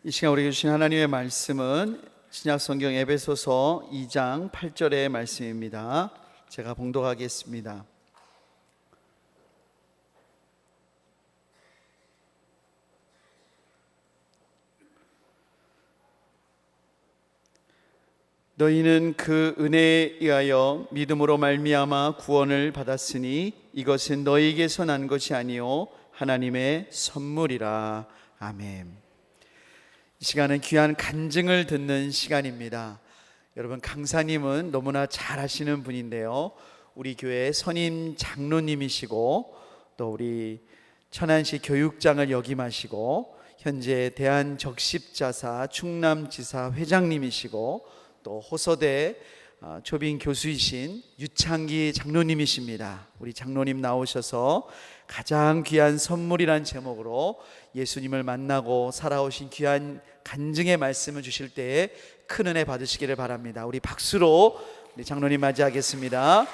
이 시간 우리에게 주신 하나님의 말씀은 신약성경 에베소서 2장 8절의 말씀입니다. 제가 봉독하겠습니다. 너희는 그 은혜에 의하여 믿음으로 말미암아 구원을 받았으니 이것은 너희에게서 난 것이 아니요 하나님의 선물이라. 아멘. 이 시간은 귀한 간증을 듣는 시간입니다. 여러분, 강사님은 너무나 잘 아시는 분인데요, 우리 교회 선임 장로님이시고 또 우리 천안시 교육장을 역임하시고 현재 대한적십자사 충남지사 회장님이시고 또 호서대 초빙 교수이신 유창기 장로님이십니다. 우리 장로님 나오셔서 가장 귀한 선물이란 제목으로 예수님을 만나고 살아오신 귀한 간증의 말씀을 주실 때에 큰 은혜 받으시기를 바랍니다. 우리 박수로 우리 장로님 맞이하겠습니다.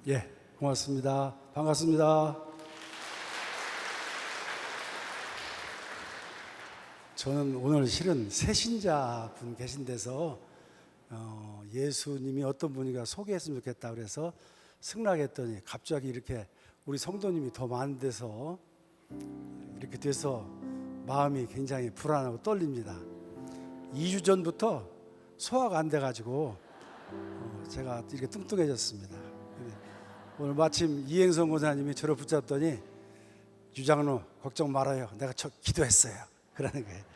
예, 고맙습니다. 반갑습니다. 저는 오늘 실은 새신자 분 계신 데서 예수님이 어떤 분인가 소개했으면 좋겠다 그래서 승낙했더니 갑자기 이렇게 우리 성도님이 더 많은 데서 이렇게 돼서 마음이 굉장히 불안하고 떨립니다. 2주 전부터 소화가 안 돼가지고 제가 이렇게 뚱뚱해졌습니다. 오늘 마침 이행성 권사님이 저를 붙잡더니 유장로 걱정 말아요, 내가 기도했어요, 그러는 거예요.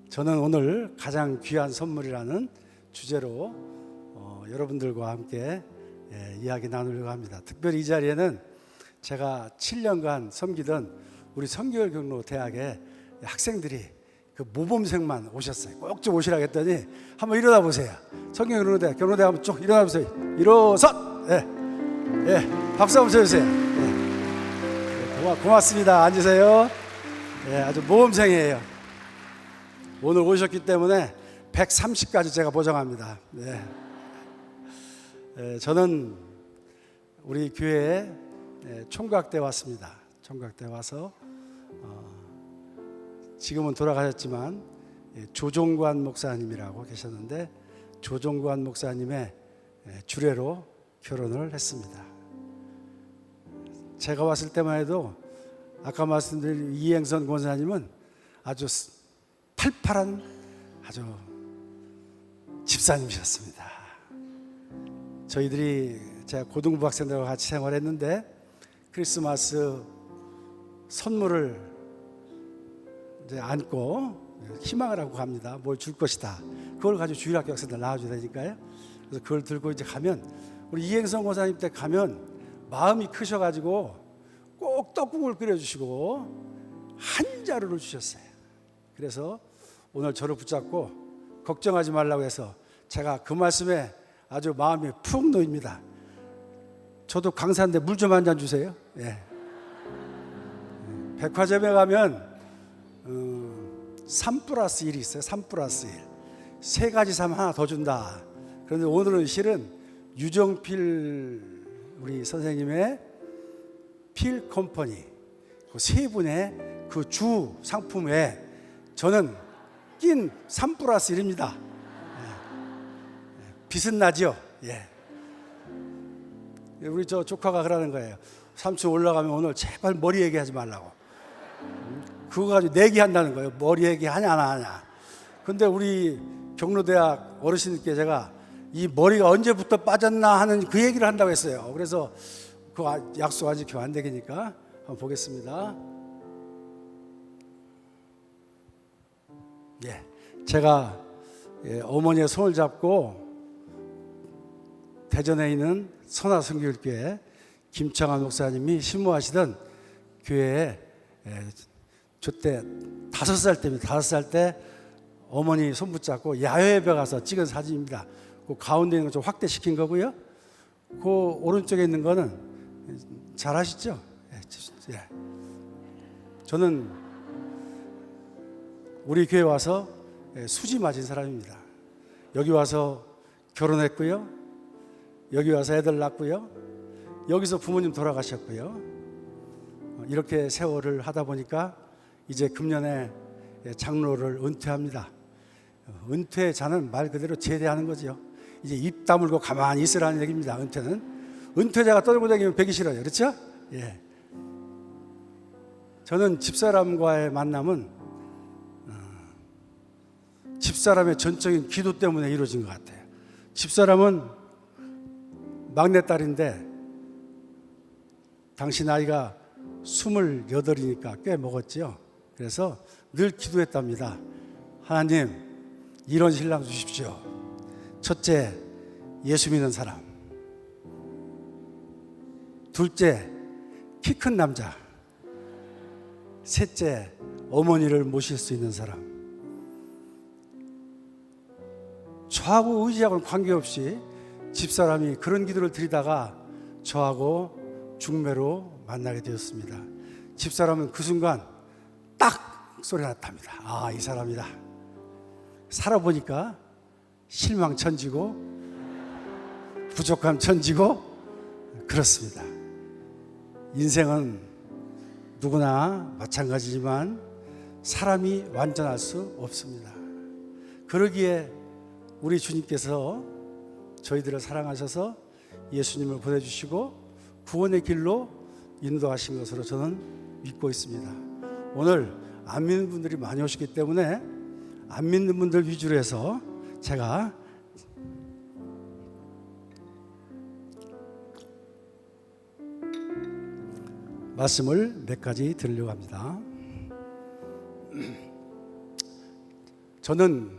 저는 오늘 가장 귀한 선물이라는 주제로 여러분들과 함께 이야기 나누려고 합니다. 특별히 이 자리에는 제가 7년간 섬기던 우리 성결경로 대학의 학생들이 그 모범생만 오셨어요. 꼭 좀 오시라고 했더니 한번 일어나 보세요. 성경경로대 한번 쭉 일어나 보세요. 일어서. 예, 박수 한번 쳐주세요. 고맙습니다. 앉으세요. 예, 아주 모범생이에요. 오늘 오셨기 때문에 130까지 제가 보장합니다. 저는 우리 교회에 총각대 왔습니다. 총각대 와서 지금은 돌아가셨지만 조종관 목사님이라고 계셨는데 조종관 목사님의 주례로 결혼을 했습니다. 제가 왔을 때만 해도 아까 말씀드린 이행선 권사님은 아주 팔팔한 아주 집사님이셨습니다. 저희들이 제가 고등부 학생들과 같이 생활했는데 크리스마스 선물을 이제 안고 희망을 하고 갑니다. 뭘 줄 것이다. 그걸 가지고 주일학교 학생들 나와줘야 되니까요. 그래서 그걸 들고 이제 가면 우리 이행성 권사님 때 가면 마음이 크셔가지고 꼭 떡국을 끓여주시고 한 자루를 주셨어요. 그래서 오늘 저를 붙잡고 걱정하지 말라고 해서 제가 그 말씀에 아주 마음이 푹 놓입니다. 저도 강사인데 물 좀 한 잔 주세요. 예. 백화점에 가면 3+1이 있어요. 3+1. 세 가지 삶 하나 더 준다. 그런데 오늘은 실은 유정필 우리 선생님의 필 컴퍼니 그 세 분의 그 주 상품에 저는 낀 3+1입니다. 빛은 나죠? 예. 우리 저 조카가 그러는 거예요. 삼촌 올라가면 오늘 제발 머리 얘기하지 말라고. 그거 가지고 내기한다는 거예요. 머리 얘기하냐 안 하냐. 근데 우리 경로대학 어르신들께 제가 이 머리가 언제부터 빠졌나 하는 그 얘기를 한다고 했어요. 그래서 그 약속 아직 안 되니까 한번 보겠습니다. 예, 제가 어머니의 손을 잡고 대전에 있는 선화성결교회 김창환 목사님이 신무하시던 교회에 저때 5살 때입니다. 5살 때 어머니 손 붙잡고 야외에 가서 찍은 사진입니다. 그 가운데 있는 거 좀 확대시킨 거고요. 그 오른쪽에 있는 거는 잘 아시죠? 예. 저는 우리 교회 와서 수지 맞은 사람입니다. 여기 와서 결혼했고요. 여기 와서 애들 낳고요. 여기서 부모님 돌아가셨고요. 이렇게 세월을 하다 보니까 이제 금년에 장로를 은퇴합니다. 은퇴자는 말 그대로 제대하는 거죠. 이제 입 다물고 가만히 있으라는 얘기입니다. 은퇴자가 떠들고 다니면 배기 싫어요. 그렇죠? 예. 저는 집사람과의 만남은 집사람의 전적인 기도 때문에 이루어진 것 같아요. 집사람은 막내딸인데 당시 나이가 28이니까 꽤 먹었죠. 그래서 늘 기도했답니다. 하나님, 이런 신랑 주십시오. 첫째, 예수 믿는 사람. 둘째, 키 큰 남자. 셋째, 어머니를 모실 수 있는 사람. 저하고 의지하고는 관계없이 집사람이 그런 기도를 드리다가 저하고 중매로 만나게 되었습니다. 집사람은 그 순간 딱 소리 났답니다. 아, 이 사람이다. 살아보니까 실망 천지고 부족함 천지고 그렇습니다. 인생은 누구나 마찬가지지만 사람이 완전할 수 없습니다. 그러기에 우리 주님께서 저희들을 사랑하셔서 예수님을 보내주시고 구원의 길로 인도하신 것으로 저는 믿고 있습니다. 오늘 안 믿는 분들이 많이 오시기 때문에 안 믿는 분들 위주로 해서 제가 말씀을 몇 가지 드리려고 합니다. 저는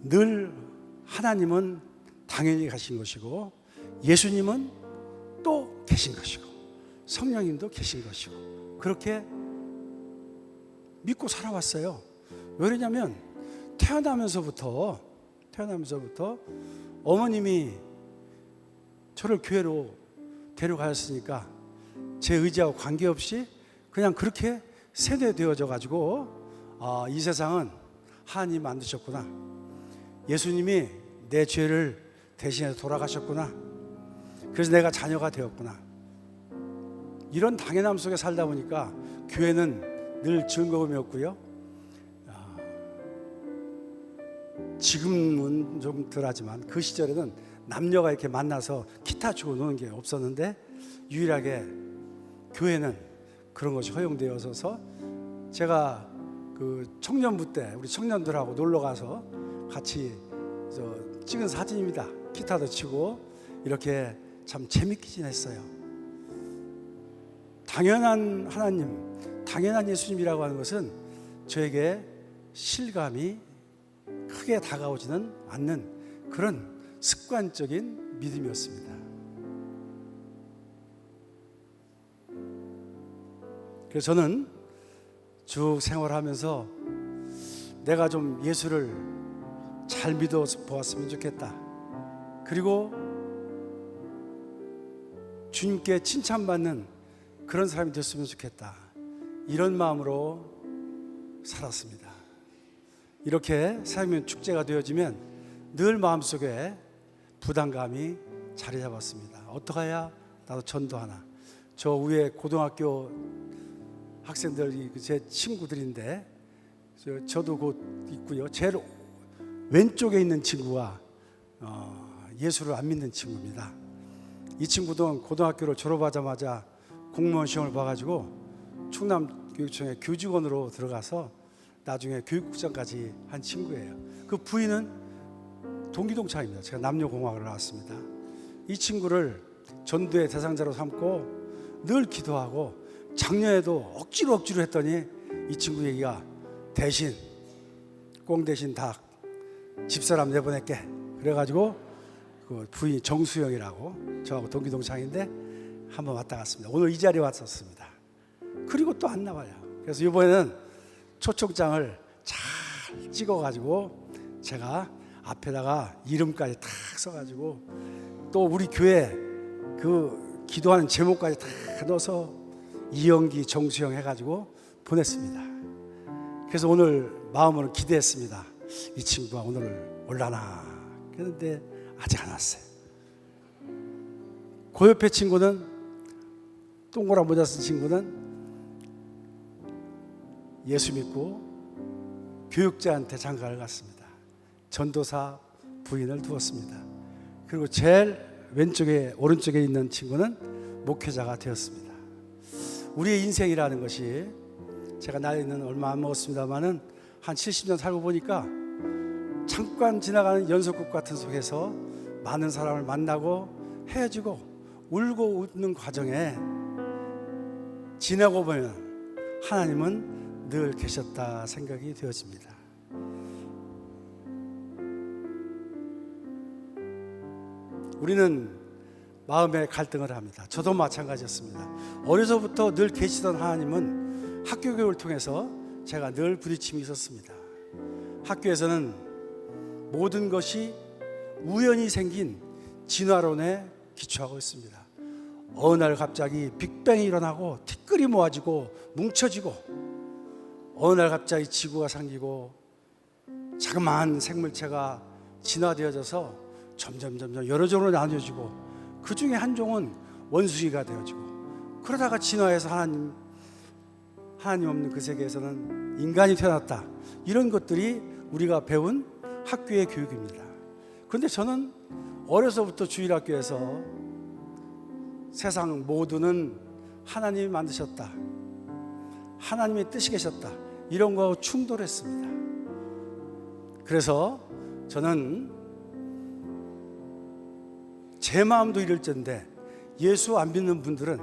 늘 하나님은 당연히 가신 것이고 예수님은 또 계신 것이고 성령님도 계신 것이고 그렇게 믿고 살아왔어요. 왜냐하면 태어나면서부터 어머님이 저를 교회로 데려가셨으니까 제 의지하고 관계없이 그냥 그렇게 세뇌되어져 가지고 이 세상은 하나님 만드셨구나. 예수님이 내 죄를 대신해서 돌아가셨구나. 그래서 내가 자녀가 되었구나. 이런 당연함 속에 살다 보니까 교회는 늘 즐거움이었고요. 지금은 좀 덜하지만 그 시절에는 남녀가 이렇게 만나서 기타 치고 노는 게 없었는데 유일하게 교회는 그런 것이 허용되어서 제가 그 청년부 때 우리 청년들하고 놀러 가서 같이 찍은 사진입니다. 기타도 치고 이렇게 참 재밌게 지냈어요. 당연한 하나님, 당연한 예수님이라고 하는 것은 저에게 실감이 크게 다가오지는 않는 그런 습관적인 믿음이었습니다. 그래서 저는 쭉 생활하면서 내가 좀 예수를 잘 믿어 보았으면 좋겠다. 그리고 주님께 칭찬받는 그런 사람이 됐으면 좋겠다. 이런 마음으로 살았습니다. 이렇게 삶의 축제가 되어지면 늘 마음속에 부담감이 자리 잡았습니다. 어떻게 해야 나도 전도하나. 저 위에 고등학교 학생들이 제 친구들인데 저도 곧 있고요. 제일 왼쪽에 있는 친구가 예수를 안 믿는 친구입니다. 이 친구도 고등학교를 졸업하자마자 공무원 시험을 봐가지고 충남교육청에 교직원으로 들어가서 나중에 교육국장까지 한 친구예요. 그 부인은 동기동창입니다. 제가 남녀공학을 나왔습니다. 이 친구를 전도의 대상자로 삼고 늘 기도하고 작년에도 억지로 했더니 이 친구 얘기가 대신 꽁 대신 닭 집사람 내보낼게. 그래가지고 그 부인 정수영이라고 저하고 동기동창인데 한번 왔다 갔습니다. 오늘 이 자리에 왔었습니다. 그리고 또 안 나와요. 그래서 이번에는 초청장을 잘 찍어가지고 제가 앞에다가 이름까지 탁 써가지고 또 우리 교회 그 기도하는 제목까지 다 넣어서 이영기, 정수영 해가지고 보냈습니다. 그래서 오늘 마음으로 기대했습니다. 이 친구가 오늘 올라나. 그런데 아직 안 왔어요. 그 옆에 친구는, 동그란 모자 쓴 친구는 예수 믿고 교육자한테 장가를 갔습니다. 전도사 부인을 두었습니다. 그리고 제일 왼쪽에, 오른쪽에 있는 친구는 목회자가 되었습니다. 우리의 인생이라는 것이, 제가 나이는 얼마 안 먹었습니다만은 한 70년 살고 보니까 잠깐 지나가는 연속극 같은 속에서 많은 사람을 만나고 헤어지고 울고 웃는 과정에 지나고 보면 하나님은 늘 계셨다 생각이 되어집니다. 우리는 마음의 갈등을 합니다. 저도 마찬가지였습니다. 어려서부터 늘 계시던 하나님은 학교 교육을 통해서 제가 늘 부딪힘이 있었습니다. 학교에서는 모든 것이 우연히 생긴 진화론에 기초하고 있습니다. 어느 날 갑자기 빅뱅이 일어나고 티끌이 모아지고 뭉쳐지고, 어느 날 갑자기 지구가 생기고 자그마한 생물체가 진화되어져서 점점 여러 종으로 나뉘어지고, 그 중에 한 종은 원숭이가 되어지고, 그러다가 진화해서 하나님 없는 그 세계에서는 인간이 태어났다. 이런 것들이 우리가 배운 학교의 교육입니다. 그런데 저는 어려서부터 주일학교에서 세상 모두는 하나님이 만드셨다, 하나님의 뜻이 계셨다, 이런 거 충돌했습니다. 그래서 저는 제 마음도 이럴텐데 예수 안 믿는 분들은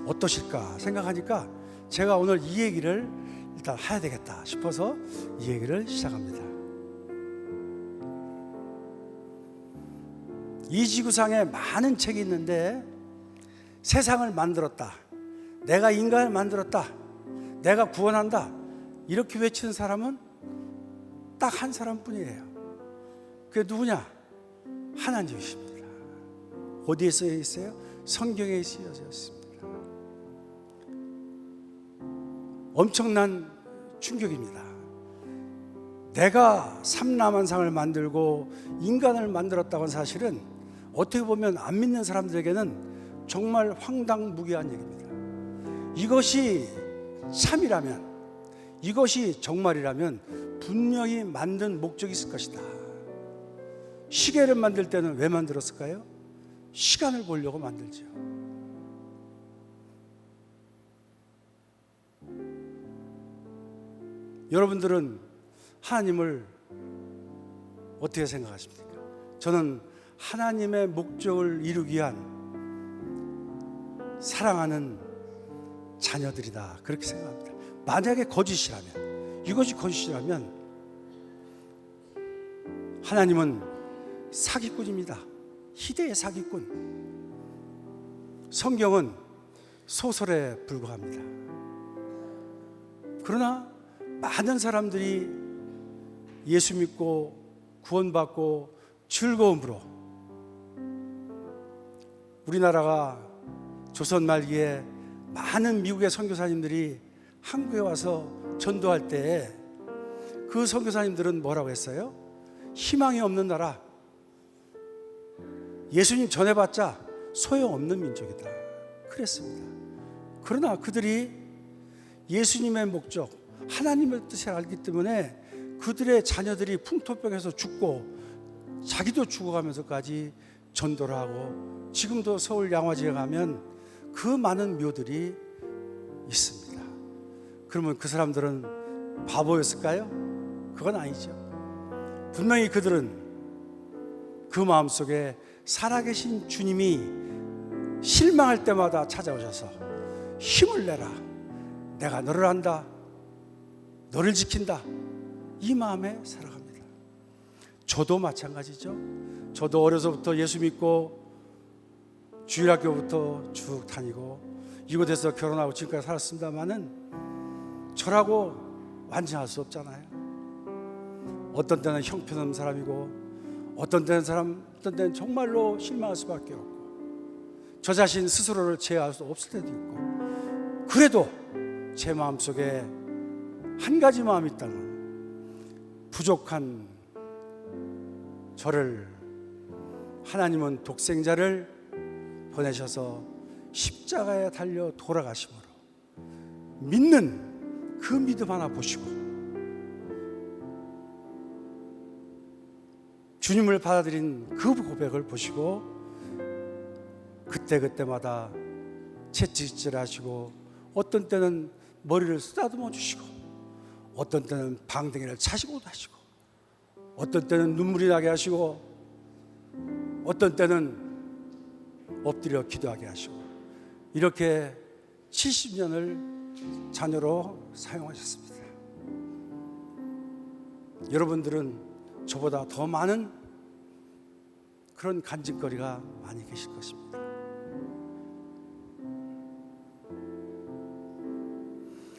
어떠실까 생각하니까 제가 오늘 이 얘기를 일단 해야 되겠다 싶어서 이 얘기를 시작합니다. 이 지구상에 많은 책이 있는데 세상을 만들었다, 내가 인간을 만들었다, 내가 구원한다, 이렇게 외치는 사람은 딱 한 사람뿐이에요. 그게 누구냐? 하나님이십니다. 어디에 쓰여 있어요? 성경에 쓰여져 있습니다. 엄청난 충격입니다. 내가 삼라만상을 만들고 인간을 만들었다고 하는 사실은 어떻게 보면 안 믿는 사람들에게는 정말 황당무계한 얘기입니다. 이것이 참이라면, 이것이 정말이라면 분명히 만든 목적이 있을 것이다. 시계를 만들 때는 왜 만들었을까요? 시간을 보려고 만들죠. 여러분들은 하나님을 어떻게 생각하십니까? 저는 하나님의 목적을 이루기 위한 사랑하는 자녀들이다, 그렇게 생각합니다. 만약에 거짓이라면, 이것이 거짓이라면 하나님은 사기꾼입니다. 희대의 사기꾼. 성경은 소설에 불과합니다. 그러나 많은 사람들이 예수 믿고 구원받고 즐거움으로, 우리나라가 조선 말기에 많은 미국의 선교사님들이 한국에 와서 전도할 때 그 선교사님들은 뭐라고 했어요? 희망이 없는 나라, 예수님 전해봤자 소용없는 민족이다, 그랬습니다. 그러나 그들이 예수님의 목적, 하나님의 뜻을 알기 때문에 그들의 자녀들이 풍토병에서 죽고 자기도 죽어가면서까지 전도를 하고, 지금도 서울 양화지에 가면 그 많은 묘들이 있습니다. 그러면 그 사람들은 바보였을까요? 그건 아니죠. 분명히 그들은 그 마음속에 살아계신 주님이 실망할 때마다 찾아오셔서 힘을 내라, 내가 너를 안다, 너를 지킨다, 이 마음에 살아갑니다. 저도 마찬가지죠. 저도 어려서부터 예수 믿고 주일학교부터 쭉 다니고 이곳에서 결혼하고 지금까지 살았습니다마는 저라고 완전할 수 없잖아요. 어떤 때는 형편없는 사람이고, 어떤 때는 정말로 실망할 수밖에 없고, 저 자신 스스로를 제어할 수 없을 때도 있고, 그래도 제 마음속에 한 가지 마음이 있다면, 부족한 저를 하나님은 독생자를 보내셔서 십자가에 달려 돌아가심으로 믿는 그 믿음 하나 보시고, 주님을 받아들인 그 고백을 보시고, 그때그때마다 채찍질하시고, 어떤 때는 머리를 쓰다듬어 주시고, 어떤 때는 방댕이를 차시고도 하시고, 어떤 때는 눈물이 나게 하시고, 어떤 때는 엎드려 기도하게 하시고, 이렇게 70년을 자녀로 사용하셨습니다. 여러분들은 저보다 더 많은 그런 간직거리가 많이 계실 것입니다.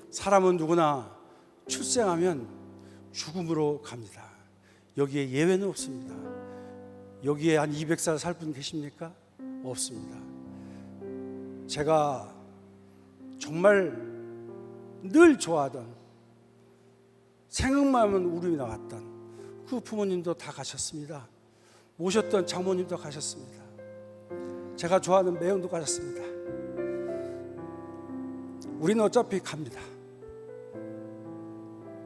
사람은 누구나 출생하면 죽음으로 갑니다. 여기에 예외는 없습니다. 여기에 한 200살 살 분 계십니까? 없습니다. 제가 정말 늘 좋아하던, 생각만 하면 울음이 나왔던 그 부모님도 다 가셨습니다. 모셨던 장모님도 가셨습니다. 제가 좋아하는 매형도 가셨습니다. 우리는 어차피 갑니다.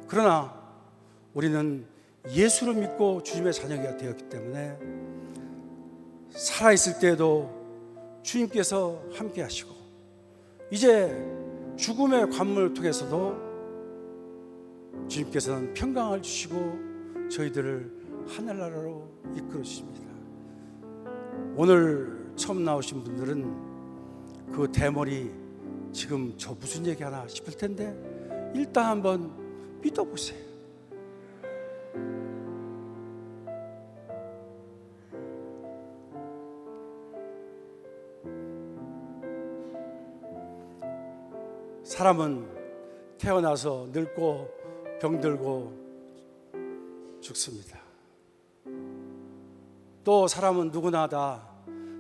그러나 우리는 예수를 믿고 주님의 자녀가 되었기 때문에 살아있을 때에도 주님께서 함께 하시고, 이제 죽음의 관문을 통해서도 주님께서는 평강을 주시고 저희들을 하늘나라로 이끌어 주십니다. 오늘 처음 나오신 분들은 그 대머리 지금 저 무슨 얘기 하나 싶을 텐데, 일단 한번 믿어보세요. 사람은 태어나서 늙고 병들고 죽습니다. 또 사람은 누구나 다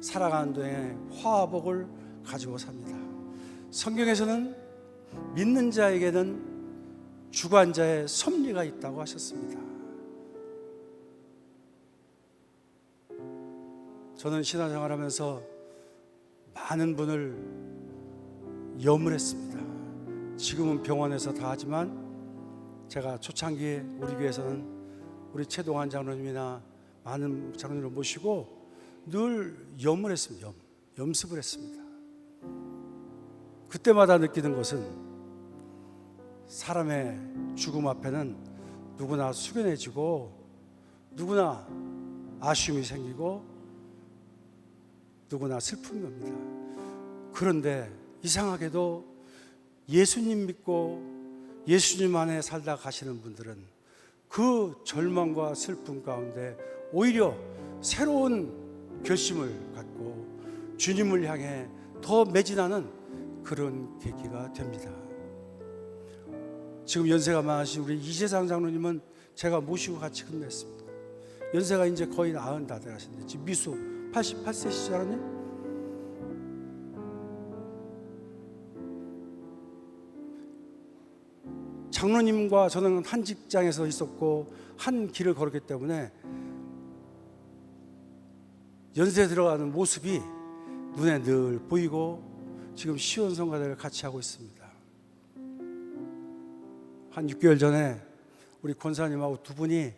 살아가는 동안에 화복을 가지고 삽니다. 성경에서는 믿는 자에게는 주관자의 섭리가 있다고 하셨습니다. 저는 신앙생활하면서 많은 분을 염을 했습니다. 지금은 병원에서 다 하지만, 제가 초창기에 우리 교회에서는 우리 최동환 장로님이나 많은 장로님을 모시고 늘 염을 했습니다. 염습을 했습니다. 그때마다 느끼는 것은, 사람의 죽음 앞에는 누구나 숙연해지고, 누구나 아쉬움이 생기고, 누구나 슬픈 겁니다. 그런데 이상하게도 예수님 믿고 예수님 안에 살다 가시는 분들은 그 절망과 슬픔 가운데 오히려 새로운 결심을 갖고 주님을 향해 더 매진하는 그런 계기가 됩니다. 지금 연세가 많으신 우리 이재상 장로님은 제가 모시고 같이 근무했습니다. 연세가 이제 거의 90 다 되셨는데, 지금 미수 88세시지 않았니? 장로님과 저는 한 직장에서 있었고 한 길을 걸었기 때문에 연세 들어가는 모습이 눈에 늘 보이고, 지금 시원성가대를 같이 하고 있습니다. 한 6개월 전에 우리 권사님하고 두 분이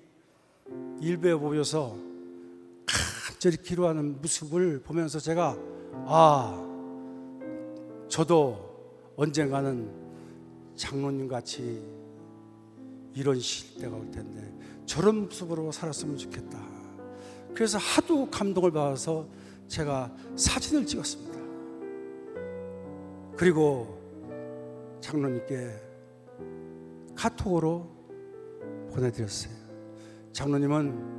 일부에 모여서 간절히 기도하는 모습을 보면서 제가, 저도 언젠가는 장로님 같이 이런 시대가 올 텐데 저런 모습으로 살았으면 좋겠다. 그래서 하도 감동을 받아서 제가 사진을 찍었습니다. 그리고 장로님께 카톡으로 보내드렸어요. 장로님은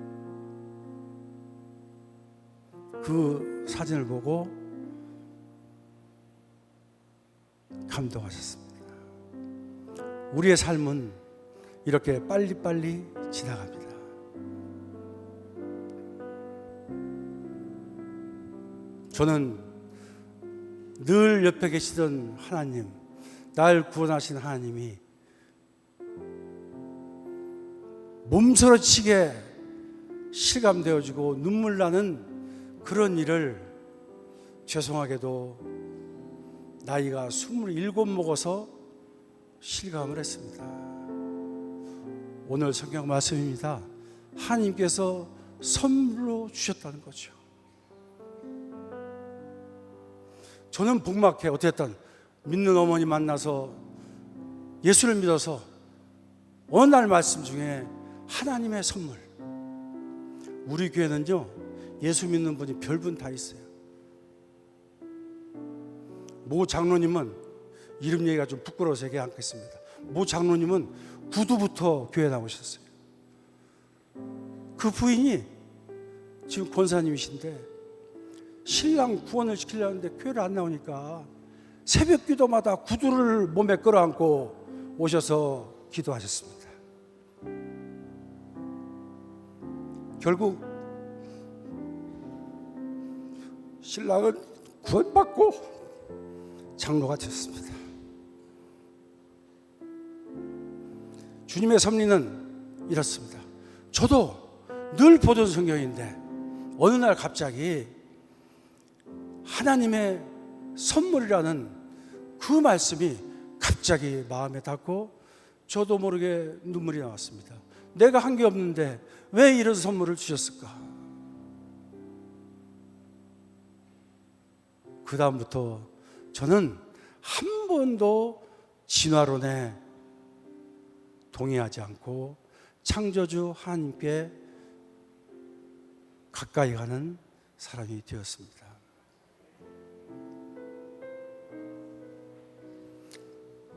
그 사진을 보고 감동하셨습니다. 우리의 삶은 이렇게 빨리빨리 지나갑니다. 저는 늘 옆에 계시던 하나님, 날 구원하신 하나님이 몸서러치게 실감되어지고 눈물 나는 그런 일을 죄송하게도 나이가 27 먹어서 실감을 했습니다. 오늘 성경 말씀입니다. 하나님께서 선물로 주셨다는 거죠. 저는 북막해 어쨌든 믿는 어머니 만나서 예수를 믿어서 어느 날 말씀 중에 하나님의 선물, 우리 교회는요 예수 믿는 분이 별분 다 있어요. 모 장로님은 이름 얘기가 좀 부끄러워서 얘기 않겠습니다. 모 장로님은 구두부터 교회 나오셨어요. 그 부인이 지금 권사님이신데 신랑 구원을 시키려는데 교회를 안 나오니까 새벽 기도마다 구두를 몸에 끌어안고 오셔서 기도하셨습니다. 결국 신랑은 구원받고 장로가 되었습니다. 주님의 섭리는 이렇습니다. 저도 늘 보던 성경인데 어느 날 갑자기 하나님의 선물이라는 그 말씀이 갑자기 마음에 닿고 저도 모르게 눈물이 나왔습니다. 내가 한 게 없는데 왜 이런 선물을 주셨을까? 그 다음부터 저는 한 번도 진화론에 동의하지 않고 창조주 하나님께 가까이 가는 사람이 되었습니다.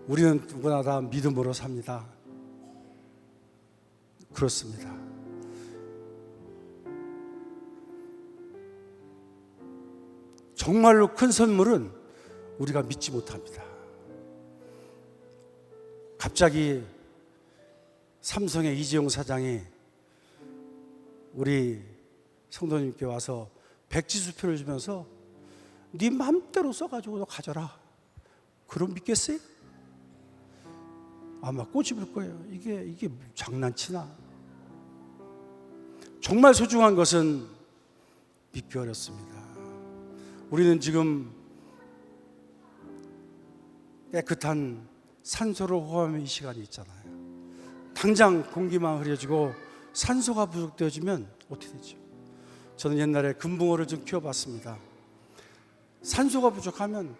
우리는 누구나 다 믿음으로 삽니다. 그렇습니다. 정말로 큰 선물은 우리가 믿지 못합니다. 갑자기 삼성의 이재용 사장이 우리 성도님께 와서 백지수표를 주면서 네 맘대로 써가지고 너 가져라. 그럼 믿겠어요? 아마 꼬집을 거예요. 이게 장난치나? 정말 소중한 것은 믿기 어렵습니다. 우리는 지금 깨끗한 산소를 호흡하는 이 시간이 있잖아요. 당장 공기만 흐려지고 산소가 부족되어지면 어떻게 되죠? 저는 옛날에 금붕어를 좀 키워봤습니다. 산소가 부족하면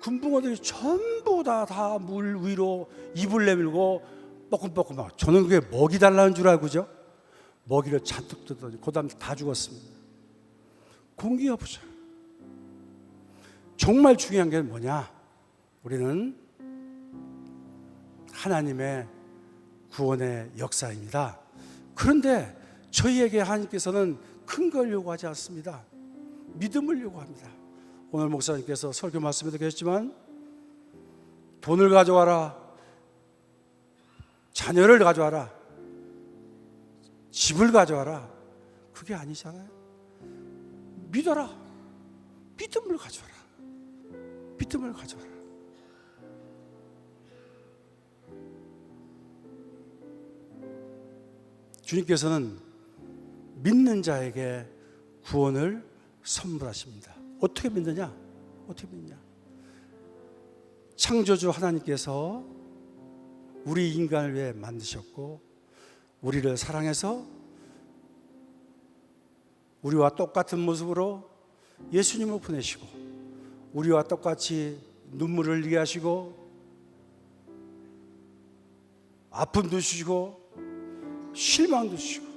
금붕어들이 전부 다 물 위로 입을 내밀고 뻐끔뻐끔하고, 저는 그게 먹이 달라는 줄 알고죠. 먹이를 잔뜩 뜯더니 그 다음 다 죽었습니다. 공기가 부족. 정말 중요한 게 뭐냐? 우리는 하나님의 구원의 역사입니다. 그런데 저희에게 하나님께서는 큰 걸 요구하지 않습니다. 믿음을 요구합니다. 오늘 목사님께서 설교 말씀에도 계셨지만 돈을 가져와라, 자녀를 가져와라, 집을 가져와라, 그게 아니잖아요. 믿어라. 믿음을 가져와라. 믿음을 가져와라. 주님께서는 믿는 자에게 구원을 선물하십니다. 어떻게 믿느냐? 어떻게 믿느냐? 창조주 하나님께서 우리 인간을 위해 만드셨고 우리를 사랑해서 우리와 똑같은 모습으로 예수님을 보내시고 우리와 똑같이 눈물을 흘리게 하시고 아픔도 주시고 실망도 주시고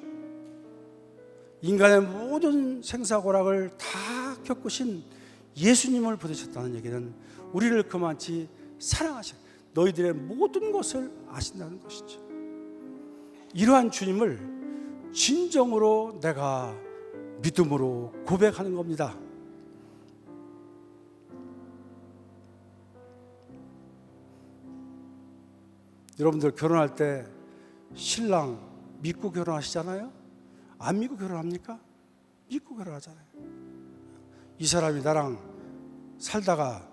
인간의 모든 생사고락을 다 겪으신 예수님을 보내셨다는 얘기는 우리를 그만치 사랑하셔, 너희들의 모든 것을 아신다는 것이죠. 이러한 주님을 진정으로 내가 믿음으로 고백하는 겁니다. 여러분들 결혼할 때 신랑 믿고 결혼하시잖아요? 안 믿고 결혼합니까? 믿고 결혼하잖아요. 이 사람이 나랑 살다가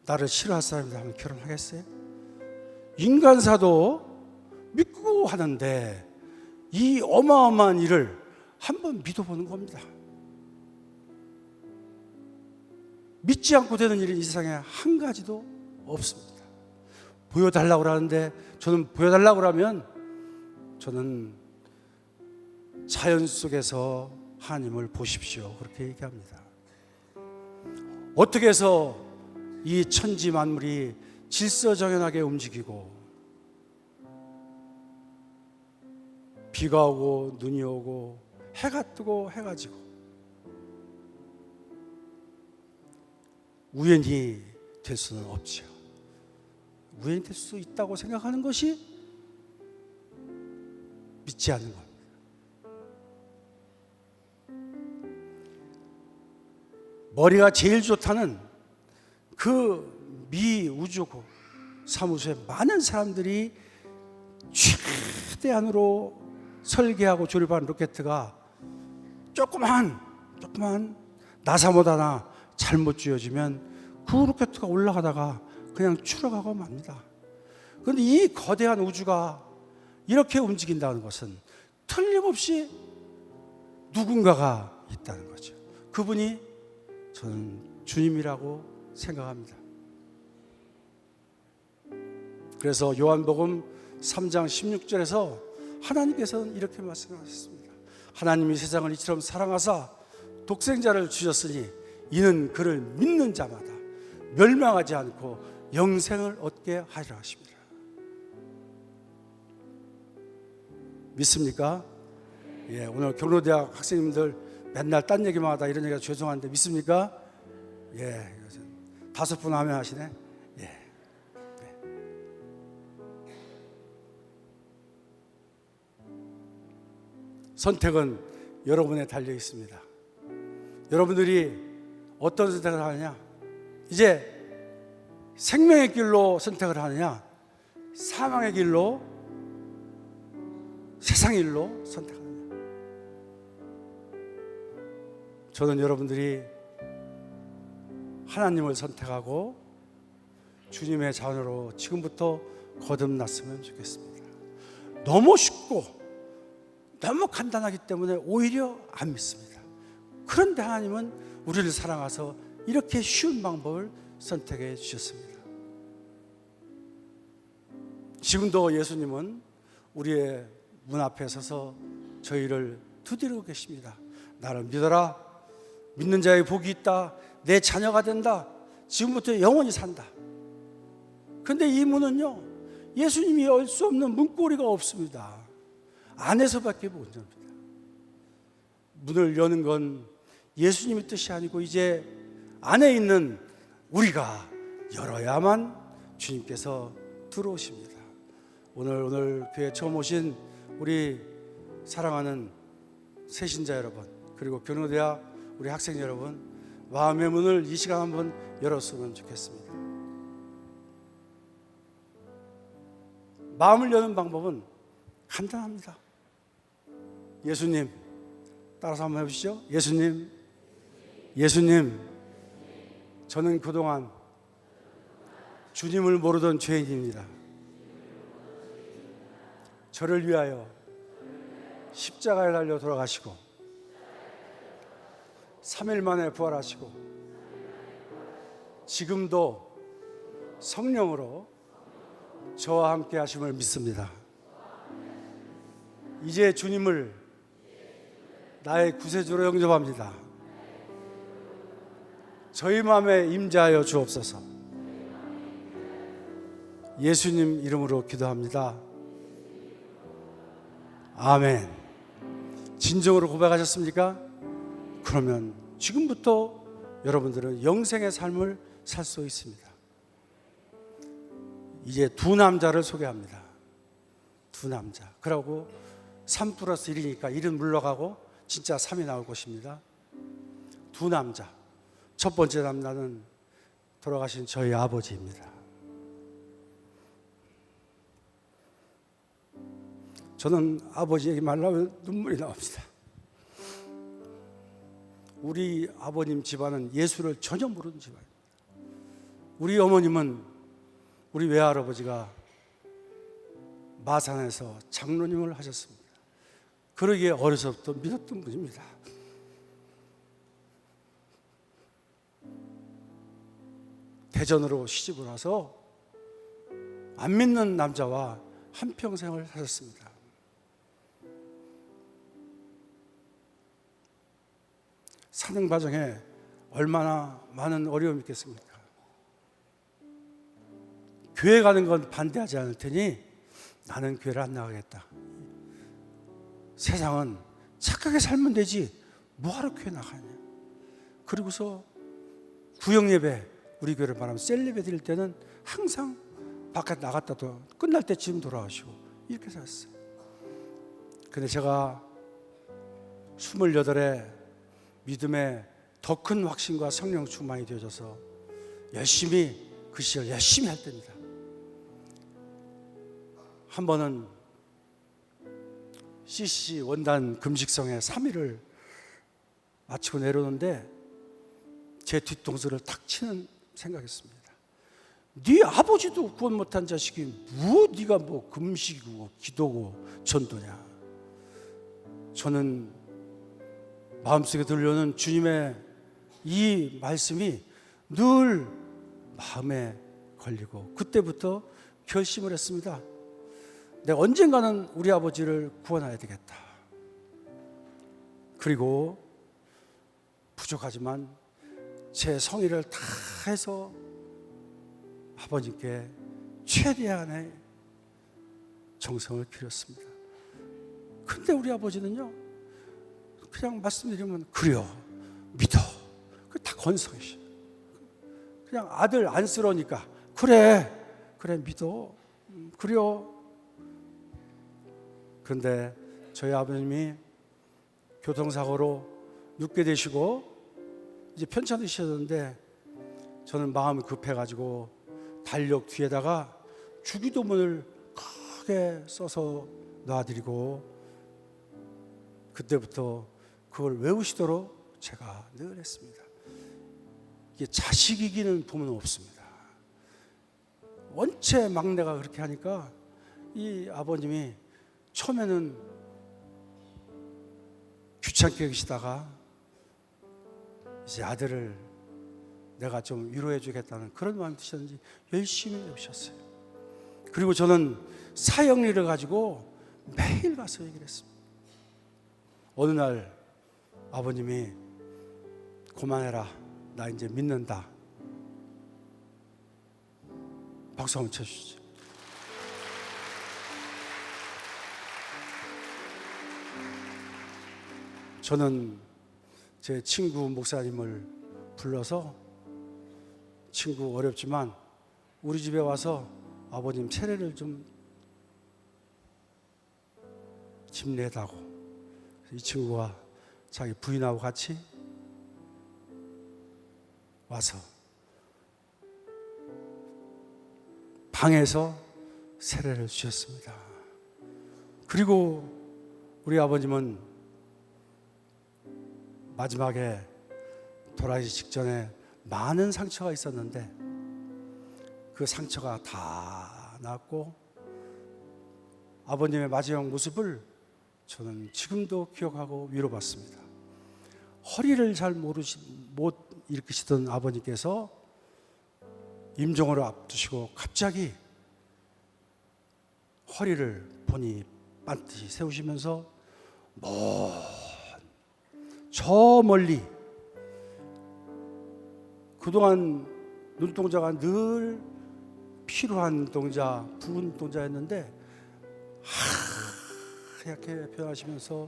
나를 싫어할 사람이라 하면 결혼하겠어요? 인간사도 믿고 하는데 이 어마어마한 일을 한번 믿어보는 겁니다. 믿지 않고 되는 일은 이 세상에 한 가지도 없습니다. 보여달라고 하는데 저는 보여달라고 하면 저는 자연 속에서 하나님을 보십시오 그렇게 얘기합니다. 어떻게 해서 이 천지 만물이 질서정연하게 움직이고 비가 오고 눈이 오고 해가 뜨고 해가 지고 우연히 될 수는 없죠. 우연히 될 수 있다고 생각하는 것이 믿지 않는 겁니다. 머리가 제일 좋다는 그 미 우주고 사무소에 많은 사람들이 최대한으로 설계하고 조립한 로켓가 조그만 나사보다 잘못 쥐어지면 그 로켓가 올라가다가 그냥 추락하고 맙니다. 그런데 이 거대한 우주가 이렇게 움직인다는 것은 틀림없이 누군가가 있다는 거죠. 그분이 저는 주님이라고 생각합니다. 그래서 요한복음 3장 16절에서 하나님께서는 이렇게 말씀하셨습니다. 하나님이 세상을 이처럼 사랑하사 독생자를 주셨으니 이는 그를 믿는 자마다 멸망하지 않고 영생을 얻게 하리라 하십니다. 믿습니까? 예, 오늘 경로대학 학생님들 맨날 딴 얘기만 하다 이런 얘기가 죄송한데 믿습니까? 예, 5분 하면 하시네. 예. 선택은 여러분에 달려 있습니다. 여러분들이 어떤 선택을 하느냐? 이제 생명의 길로 선택을 하느냐? 사망의 길로, 세상의 길로 선택하느냐? 저는 여러분들이 하나님을 선택하고 주님의 자녀로 지금부터 거듭났으면 좋겠습니다. 너무 쉽고 너무 간단하기 때문에 오히려 안 믿습니다. 그런데 하나님은 우리를 사랑하셔서 이렇게 쉬운 방법을 선택해 주셨습니다. 지금도 예수님은 우리의 문 앞에 서서 저희를 두드리고 계십니다. 나를 믿어라. 믿는 자의 복이 있다. 내 자녀가 된다. 지금부터 영원히 산다. 그런데 이 문은요, 예수님이 열 수 없는 문고리가 없습니다. 안에서밖에 못 엽니다. 문을 여는 건 예수님의 뜻이 아니고 이제 안에 있는 우리가 열어야만 주님께서 들어오십니다. 오늘 교회 처음 오신 우리 사랑하는 새신자 여러분, 그리고 경로대학 우리 학생 여러분, 마음의 문을 이 시간 한번 열었으면 좋겠습니다. 마음을 여는 방법은 간단합니다. 예수님, 따라서 한번 해보시죠. 예수님, 저는 그동안 주님을 모르던 죄인입니다. 저를 위하여 십자가에 달려 돌아가시고 3일 만에 부활하시고 지금도 성령으로 저와 함께 하심을 믿습니다. 이제 주님을 나의 구세주로 영접합니다. 저희 마음에 임재하여 주옵소서. 예수님 이름으로 기도합니다. 아멘. 진정으로 고백하셨습니까? 그러면 지금부터 여러분들은 영생의 삶을 살 수 있습니다. 이제 두 남자를 소개합니다. 두 남자. 그러고 3+1이니까 1은 물러가고 진짜 3이 나올 것입니다. 두 남자. 첫 번째 남자는 돌아가신 저희 아버지입니다. 저는 아버지 얘기 말하면 눈물이 나옵니다. 우리 아버님 집안은 예수를 전혀 모르는 집안입니다. 우리 어머님은 우리 외할아버지가 마산에서 장로님을 하셨습니다. 그러기에 어려서부터 믿었던 분입니다. 대전으로 시집을 와서 안 믿는 남자와 한평생을 사셨습니다. 사는 과정에 얼마나 많은 어려움이 있겠습니까? 교회 가는 건 반대하지 않을 테니 나는 교회를 안 나가겠다. 세상은 착하게 살면 되지 뭐하러 교회 나가냐. 그리고서 구역예배, 우리 교회를 말하면 셀예배 드릴 때는 항상 바깥 나갔다도 끝날 때쯤 돌아오시고 이렇게 살았어요. 근데 제가 28에 믿음에 더 큰 확신과 성령 충만이 되어져서 열심히 그 시절 열심히 할 때입니다. 한 번은 CC 원단 금식성에 3일을 마치고 내려오는데 제 뒤통수를 탁 치는 생각했습니다. 네 아버지도 구원 못한 자식이 네가 뭐 금식이고 기도고 전도냐. 저는 마음속에 들려오는 주님의 이 말씀이 늘 마음에 걸리고 그때부터 결심을 했습니다. 내가 언젠가는 우리 아버지를 구원해야 되겠다. 그리고 부족하지만 제 성의를 다 해서 아버님께 최대한의 정성을 기울였습니다. 근데 우리 아버지는요, 그냥 말씀드리면 그래요, 믿어. 그 다 건성이시. 그냥 아들 안쓰러우니까 그래 믿어, 그래요. 그런데 저희 아버님이 교통사고로 눕게 되시고 이제 편찮으셨는데 저는 마음이 급해가지고 달력 뒤에다가 주기도문을 크게 써서 놔드리고 그때부터 그걸 외우시도록 제가 늘 했습니다. 이게 자식 이기는 부모는 없습니다. 원체 막내가 그렇게 하니까 이 아버님이 처음에는 귀찮게 계시다가 이제 아들을 내가 좀 위로해 주겠다는 그런 마음이 드셨는지 열심히 해주셨어요. 그리고 저는 사형리를 가지고 매일 가서 얘기를 했습니다. 어느 날 아버님이 그만해라, 나 이제 믿는다. 박수 한번 쳐주시죠. 저는 제 친구 목사님을 불러서 친구 어렵지만 우리 집에 와서 아버님 차례를 좀 집내다고 이 친구가 자기 부인하고 같이 와서 방에서 세례를 주셨습니다. 그리고 우리 아버님은 마지막에 돌아가시 직전에 많은 상처가 있었는데 그 상처가 다 나았고 아버님의 마지막 모습을 저는 지금도 기억하고 위로받습니다. 허리를 잘 못 일으키시던 아버님께서 임종을 앞두시고 갑자기 허리를 보니 반드시 세우시면서 저 멀리 그동안 눈동자가 늘 필요한 눈동자, 부은 눈동자였는데 하얗게 변하시면서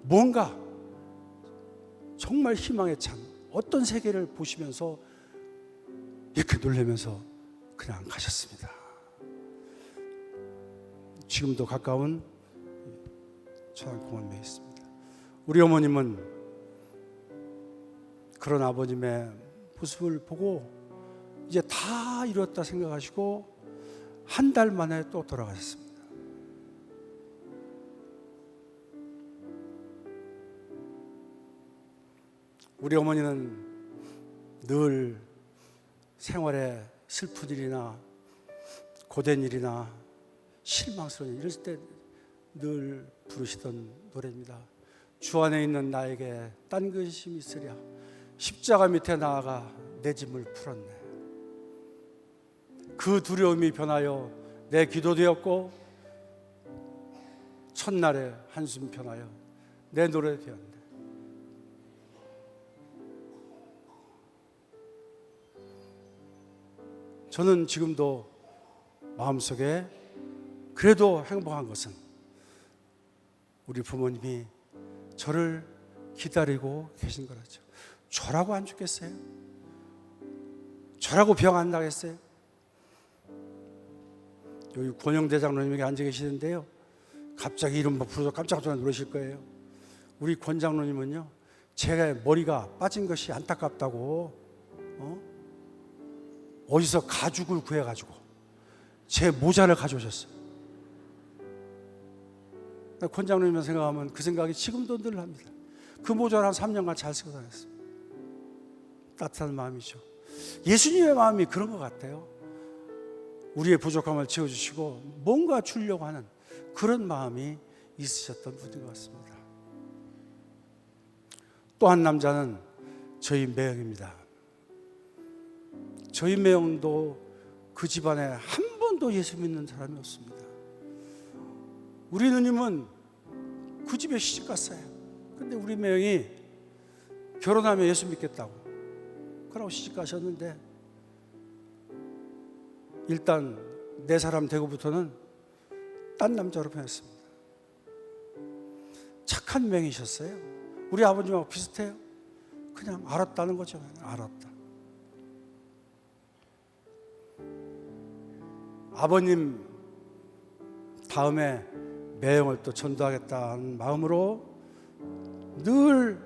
뭔가 정말 희망에 찬 어떤 세계를 보시면서 이렇게 놀라면서 그냥 가셨습니다. 지금도 가까운 천안공원에 있습니다. 우리 어머님은 그런 아버님의 모습을 보고 이제 다 이뤘다 생각하시고 한 달 만에 또 돌아가셨습니다. 우리 어머니는 늘 생활에 슬픈 일이나 고된 일이나 실망스러운 일 이럴 때 늘 부르시던 노래입니다. 주 안에 있는 나에게 딴 근심이 있으랴 십자가 밑에 나아가 내 짐을 풀었네. 그 두려움이 변하여 내 기도 되었고 첫날에 한숨 편하여 내 노래 되었네. 저는 지금도 마음속에 그래도 행복한 것은 우리 부모님이 저를 기다리고 계신 거라죠. 저라고 안 죽겠어요? 저라고 병 안 나겠어요? 여기 권영대장로님이 앉아 계시는데요, 갑자기 이름 부르서 깜짝 놀라실 거예요. 우리 권장로님은요, 제가 머리가 빠진 것이 안타깝다고 어디서 가죽을 구해가지고 제 모자를 가져오셨어요. 권장로님만 생각하면 그 생각이 지금도 늘 합니다. 그 모자를 한 3년간 잘 쓰고 다녔어요. 따뜻한 마음이죠. 예수님의 마음이 그런 것 같아요. 우리의 부족함을 채워주시고 뭔가 주려고 하는 그런 마음이 있으셨던 분인 것 같습니다. 또 한 남자는 저희 매형입니다. 저희 매형도 그 집안에 한 번도 예수 믿는 사람이 없습니다. 우리 누님은 그 집에 시집 갔어요. 근데 우리 매형이 결혼하면 예수 믿겠다고 그러고 시집 가셨는데, 일단 내 사람 되고부터는 딴 남자로 변했습니다. 착한 매형이셨어요. 우리 아버님하고 비슷해요. 그냥 알았다는 거죠. 알았다. 아버님 다음에 매형을 또 전도하겠다는 마음으로 늘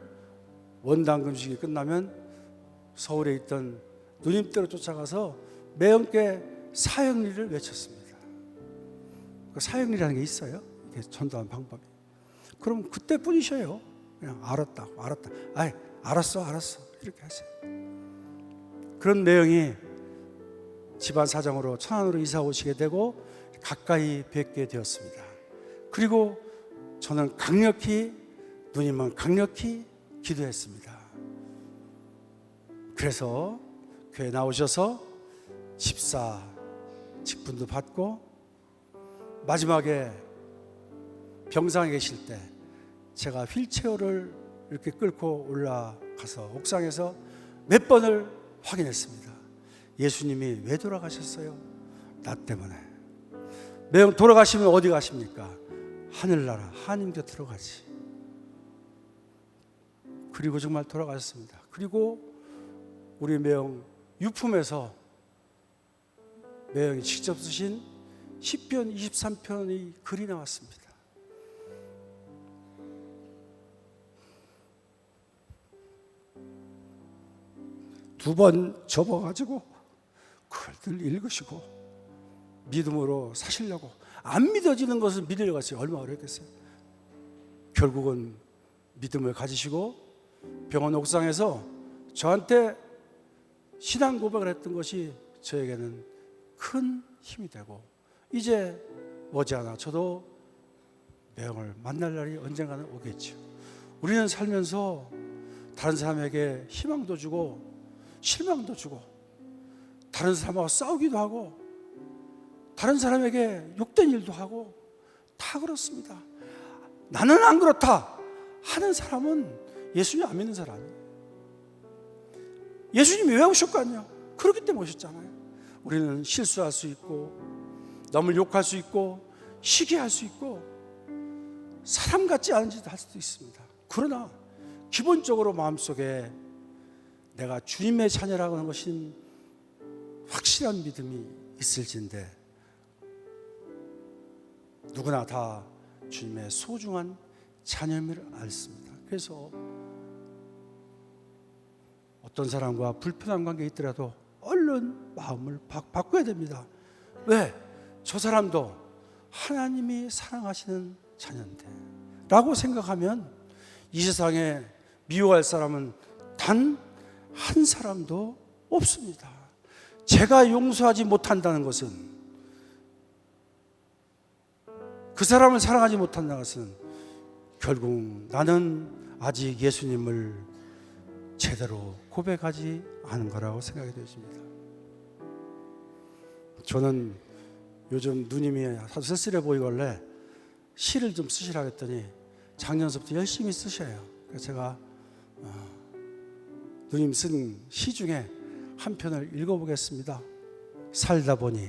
원당 금식이 끝나면 서울에 있던 누님 댁으로 쫓아가서 매형께 사형리를 외쳤습니다. 그 사형리라는 게 있어요. 이게 전도하는 방법이. 그럼 그때뿐이셔요. 그냥 알았다. 아이, 알았어. 이렇게 하세요. 그런 매형이 집안 사정으로 천안으로 이사 오시게 되고 가까이 뵙게 되었습니다. 그리고 저는 누님은 강력히 기도했습니다. 그래서 교회 나오셔서 집사 직분도 받고, 마지막에 병상에 계실 때 제가 휠체어를 이렇게 끌고 올라가서 옥상에서 몇 번을 확인했습니다. 예수님이 왜 돌아가셨어요? 나 때문에. 매형 돌아가시면 어디 가십니까? 하늘나라 하나님 곁으로 가지. 그리고 정말 돌아가셨습니다. 그리고 우리 매형 유품에서 매형이 직접 쓰신 시편 23편의 글이 나왔습니다. 두 번 접어가지고 그걸 늘 읽으시고 믿음으로 사시려고, 안 믿어지는 것을 믿으려고 했어요. 얼마나 어렵겠어요. 결국은 믿음을 가지시고 병원 옥상에서 저한테 신앙 고백을 했던 것이 저에게는 큰 힘이 되고, 이제 머지않아 저도 매형을 만날 날이 언젠가는 오겠죠. 우리는 살면서 다른 사람에게 희망도 주고 실망도 주고, 다른 사람하고 싸우기도 하고, 다른 사람에게 욕된 일도 하고, 다 그렇습니다. 나는 안 그렇다 하는 사람은 예수님 안 믿는 사람이에요. 예수님이 왜 오셨거든요? 그렇기 때문에 오셨잖아요. 우리는 실수할 수 있고, 남을 욕할 수 있고, 시기할 수 있고, 사람 같지 않은 짓을 할 수도 있습니다. 그러나 기본적으로 마음속에 내가 주님의 자녀라고 하는 것인 확실한 믿음이 있을진데, 누구나 다 주님의 소중한 자녀임을 알습니다. 그래서 어떤 사람과 불편한 관계에 있더라도 얼른 마음을 바꿔야 됩니다. 왜? 저 사람도 하나님이 사랑하시는 자녀인데 라고 생각하면 이 세상에 미워할 사람은 단 한 사람도 없습니다. 제가 용서하지 못한다는 것은, 그 사람을 사랑하지 못한다는 것은 결국 나는 아직 예수님을 제대로 고백하지 않은 거라고 생각이 되어집니다. 저는 요즘 누님이 아주 쓸쓸해 보이길래 시를 좀 쓰시라 했더니 작년서부터 열심히 쓰셔요. 그래서 제가 누님 쓴 시 중에 한 편을 읽어보겠습니다. 살다 보니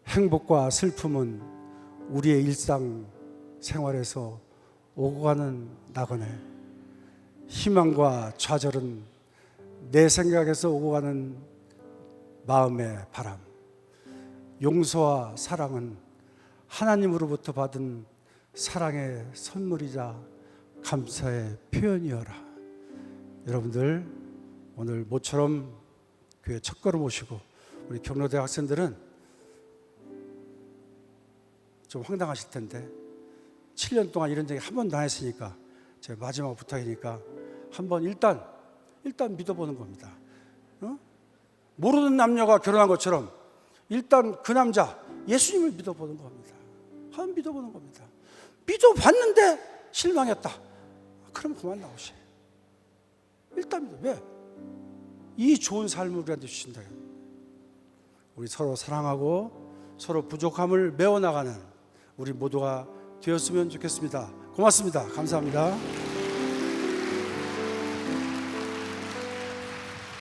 행복과 슬픔은 우리의 일상 생활에서 오고 가는 나그네, 희망과 좌절은 내 생각에서 오고 가는 마음의 바람, 용서와 사랑은 하나님으로부터 받은 사랑의 선물이자 감사의 표현이어라. 여러분들 오늘 모처럼 교회 첫걸음 오시고 우리 경로대 학생들은 좀 황당하실 텐데 7년 동안 이런 적이 한 번도 안 했으니까 제 마지막 부탁이니까 한번 일단 믿어보는 겁니다. 모르는 남녀가 결혼한 것처럼 일단 그 남자 예수님을 믿어보는 겁니다. 한번 믿어보는 겁니다. 믿어봤는데 실망했다. 그럼 그만 나오세요. 일단 믿어. 왜? 이 좋은 삶을 우리한테 주신다. 우리 서로 사랑하고 서로 부족함을 메워나가는 우리 모두가 되었으면 좋겠습니다. 고맙습니다. 감사합니다.